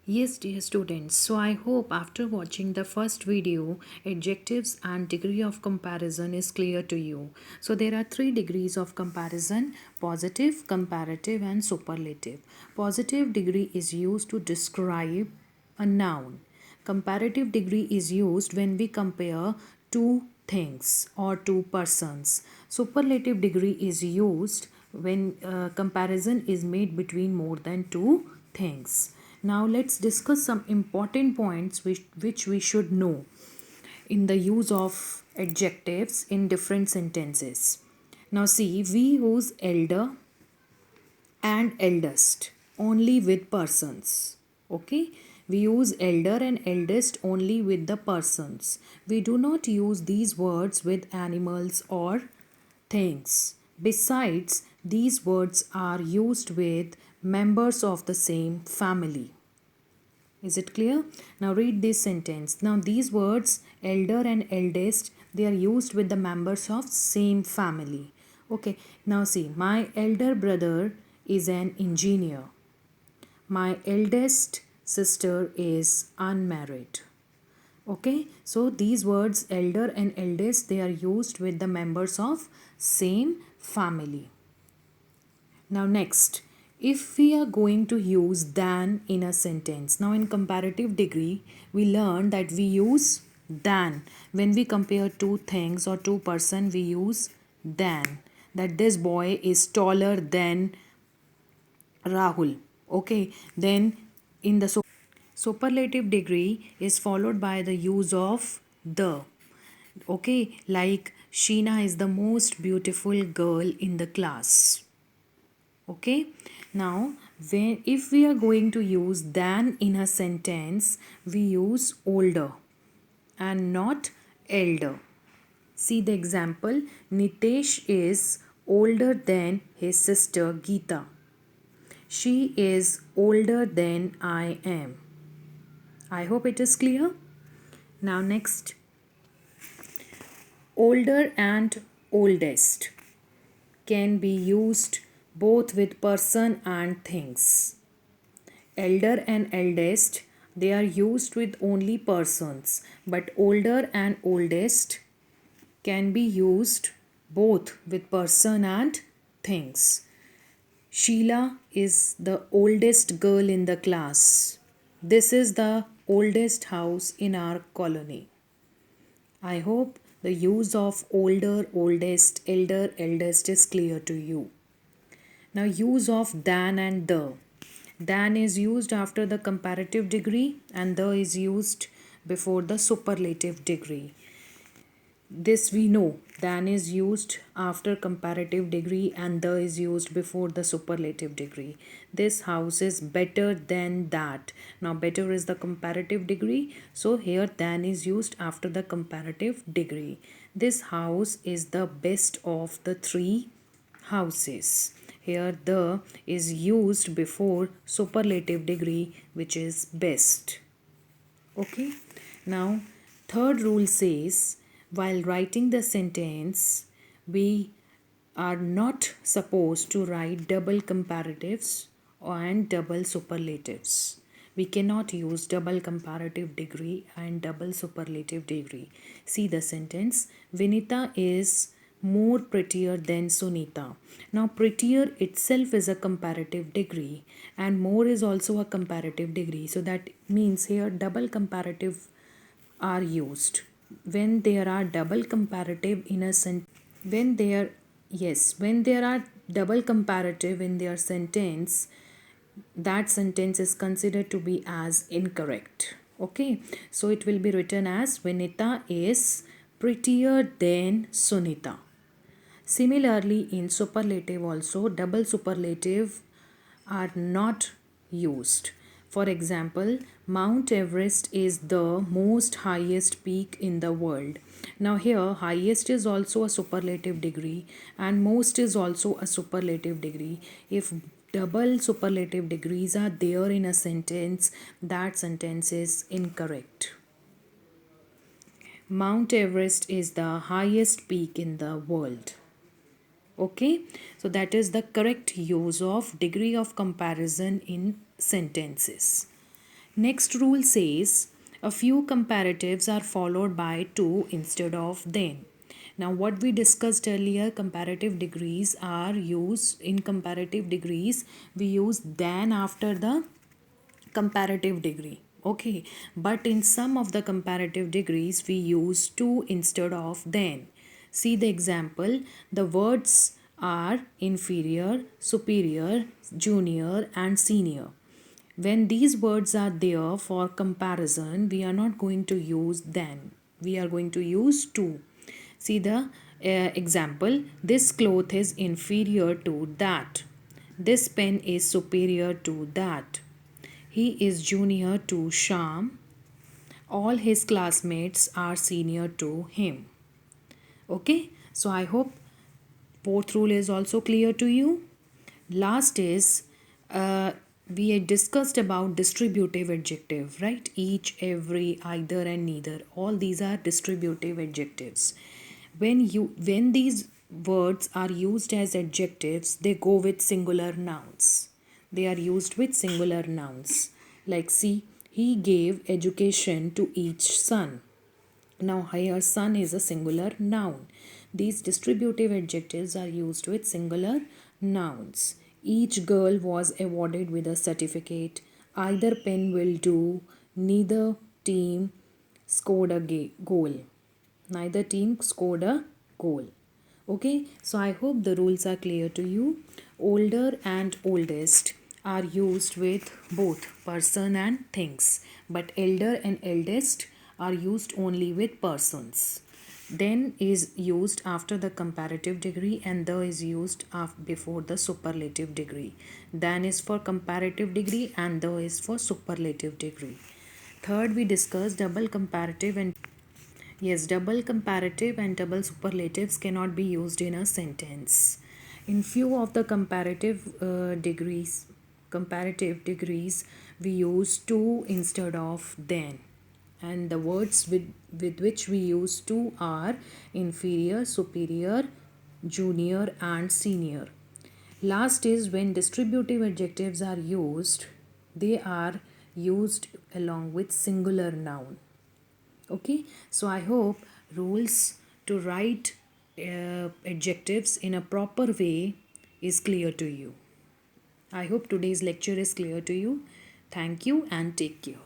Yes, dear students. So I hope after watching the first video, adjectives and degree of comparison is clear to you. So there are three degrees of comparison: positive, comparative, and superlative. Positive degree is used to describe a noun. Comparative degree is used when we compare two things or two persons. Superlative degree is used when comparison is made between more than two things. Now let's discuss some important points which we should know in the use of adjectives in different sentences. Now see, we use elder and eldest only with persons. Okay, we use elder and eldest only with the persons. We do not use these words with animals or things. Besides, these words are used with members of the same family. Is it clear? Now read this sentence. Now these words elder and eldest, they are used with the members of same family. Okay, now see, my elder brother is an engineer. My eldest sister is unmarried. Okay, so these words elder and eldest, they are used with the members of same family. Now next, if we are going to use than in a sentence. Now in comparative degree, we learn that we use than. When we compare two things or two person, we use than. That this boy is taller than Rahul. Okay, then in the superlative degree is followed by the use of the. Okay, like Sheena is the most beautiful girl in the class. Okay, now when if we are going to use than in a sentence, we use older and not elder. See the example: Nitesh is older than his sister Geeta. She is older than I am. I hope it is clear. Now next, older and oldest can be used both with person and things. Elder and eldest, they are used with only persons, but older and oldest can be used both with person and things. Sheila is the oldest girl in the class. This is the oldest house in our colony. I hope the use of older, oldest, elder, eldest is clear to you. Now use of than and the. Than is used after the comparative degree and the is used before the superlative degree. This we know. Than is used after comparative degree and the is used before the superlative degree. This house is better than that. Now better is the comparative degree. So here than is used after the comparative degree. This house is the best of the three houses. Here the is used before superlative degree, which is best. Okay, now third rule says while writing the sentence, we are not supposed to write double comparatives and double superlatives. We cannot use double comparative degree and double superlative degree. See the sentence: Vinita is more prettier than Sunita. Now, prettier itself is a comparative degree, and more is also a comparative degree. So, that means here double comparative are used. When there are double comparative in a sentence, when there are double comparative in their sentence, that sentence is considered to be as incorrect. Okay, so it will be written as Vinita is prettier than Sunita. Similarly, in superlative also, double superlative are not used. For example, Mount Everest is the most highest peak in the world. Now here, highest is also a superlative degree and most is also a superlative degree. If double superlative degrees are there in a sentence, that sentence is incorrect. Mount Everest is the highest peak in the world. Okay, so that is the correct use of degree of comparison in sentences. Next rule says a few comparatives are followed by to instead of then. Now, what we discussed earlier, comparative degrees are used in comparative degrees. We use than after the comparative degree. Okay, but in some of the comparative degrees, we use to instead of then. See the example. The words are inferior, superior, junior, and senior. When these words are there for comparison, we are not going to use then. We are going to use to. See the example. This cloth is inferior to that. This pen is superior to that. He is junior to Sham. All his classmates are senior to him. Okay, so I hope fourth rule is also clear to you. Last is we had discussed about distributive adjective, right? Each, every, either, and neither. All these are distributive adjectives. When these words are used as adjectives, they go with singular nouns. They are used with singular nouns. Like see, he gave education to each son. Now, here son is a singular noun. These distributive adjectives are used with singular nouns. Each girl was awarded with a certificate. Either pen will do. Neither team scored a goal. Neither team scored a goal. Okay, so I hope the rules are clear to you. Older and oldest are used with both person and things, but elder and eldest are used only with persons. Then is used after the comparative degree, and the is used before the superlative degree. Than is for comparative degree and the is for superlative degree. Third, we discussed double comparative and yes, double comparative and double superlatives cannot be used in a sentence. In few of the comparative degrees, we use to instead of then. And the words with which we use to are inferior, superior, junior, and senior. Last is when distributive adjectives are used, they are used along with singular noun. Okay, so I hope rules to write adjectives in a proper way is clear to you. I hope today's lecture is clear to you. Thank you and take care.